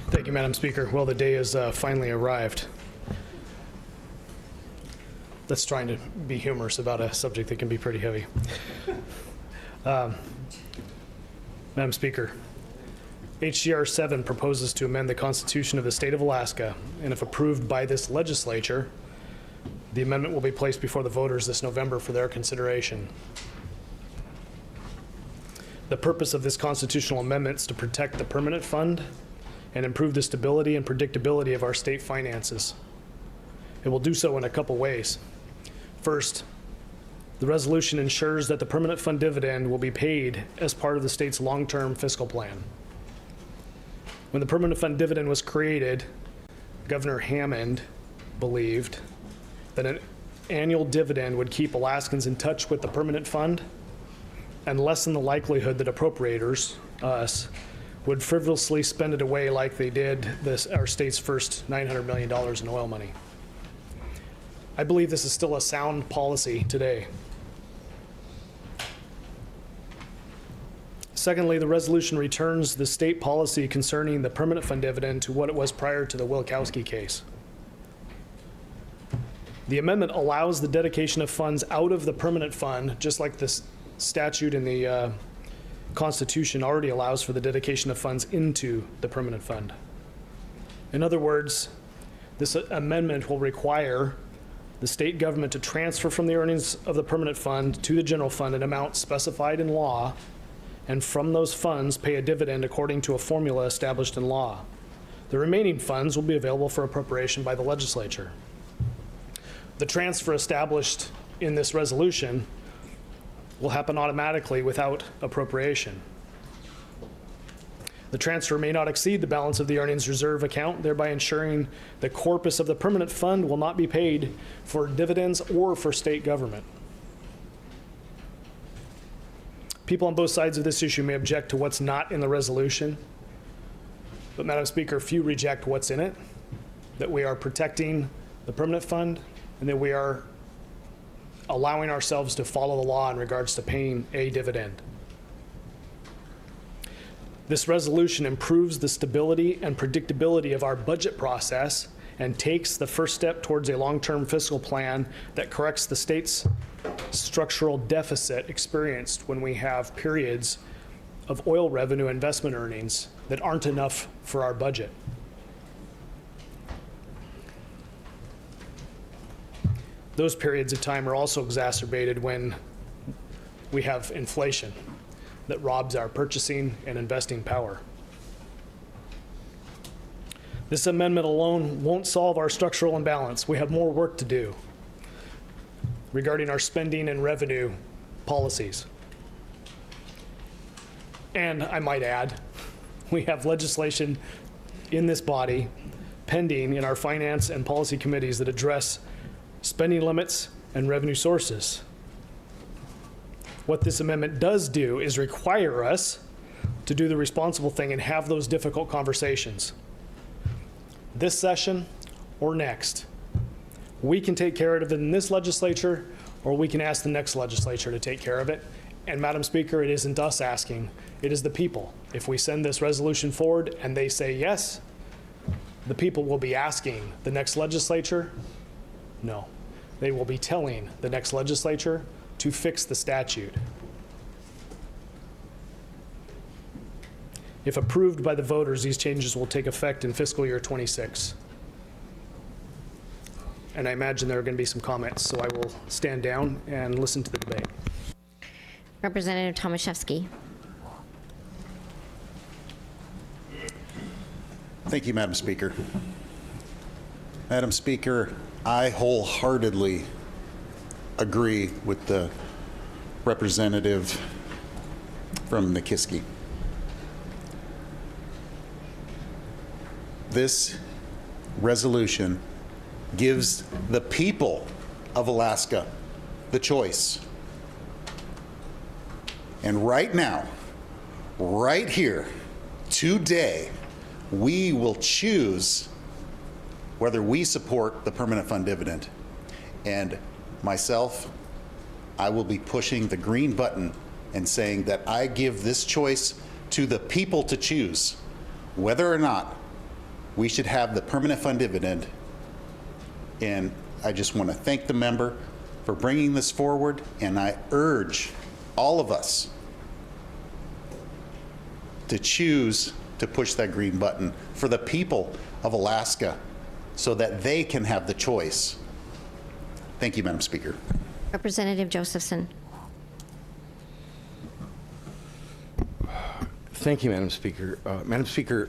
Thank you, Madam Speaker. Well, the day has finally arrived. That's trying to be humorous about a subject that can be pretty heavy. Madam Speaker, HJR7 proposes to amend the Constitution of the State of Alaska, and if approved by this legislature, the amendment will be placed before the voters this November for their consideration. The purpose of this constitutional amendment is to protect the permanent fund and improve the stability and predictability of our state finances. It will do so in a couple ways. First, the resolution ensures that the permanent fund dividend will be paid as part of the state's long-term fiscal plan. When the permanent fund dividend was created, Governor Hammond believed that an annual dividend would keep Alaskans in touch with the permanent fund and lessen the likelihood that appropriators, us, would frivolously spend it away like they did our state's first $900 million in oil money. I believe this is still a sound policy today. Secondly, the resolution returns the state policy concerning the permanent fund dividend to what it was prior to the Wilkowski case. The amendment allows the dedication of funds out of the permanent fund, just like this statute in the Constitution already allows for the dedication of funds into the permanent fund. In other words, this amendment will require the state government to transfer from the earnings of the permanent fund to the general fund an amount specified in law, and from those funds pay a dividend according to a formula established in law. The remaining funds will be available for appropriation by the legislature. The transfer established in this resolution will happen automatically without appropriation. The transfer may not exceed the balance of the earnings reserve account, thereby ensuring the corpus of the permanent fund will not be paid for dividends or for state government. People on both sides of this issue may object to what's not in the resolution, but Madam Speaker, few reject what's in it, that we are protecting the permanent fund and that we are allowing ourselves to follow the law in regards to paying a dividend. This resolution improves the stability and predictability of our budget process and takes the first step towards a long-term fiscal plan that corrects the state's structural deficit experienced when we have periods of oil revenue investment earnings that aren't enough for our budget. Those periods of time are also exacerbated when we have inflation that robs our purchasing and investing power. This amendment alone won't solve our structural imbalance. We have more work to do regarding our spending and revenue policies. And I might add, we have legislation in this body pending in our finance and policy committees that address spending limits and revenue sources. What this amendment does do is require us to do the responsible thing and have those difficult conversations. This session or next. We can take care of it in this legislature, or we can ask the next legislature to take care of it. And Madam Speaker, it isn't us asking, it is the people. If we send this resolution forward and they say yes, the people will be asking the next legislature. No, they will be telling the next legislature to fix the statute. If approved by the voters, these changes will take effect in fiscal year 26. And I imagine there are going to be some comments, so I will stand down and listen to the debate. Representative Tomaszewski. Thank you, Madam Speaker. Madam Speaker, I wholeheartedly agree with the representative from Nikiski. This resolution gives the people of Alaska the choice. And right now, right here, today, we will choose whether we support the permanent fund dividend. And myself, I will be pushing the green button and saying that I give this choice to the people to choose whether or not we should have the permanent fund dividend. And I just want to thank the member for bringing this forward, and I urge all of us to choose to push that green button for the people of Alaska so that they can have the choice. Thank you, Madam Speaker. Representative Josephson. Thank you, Madam Speaker. Madam Speaker,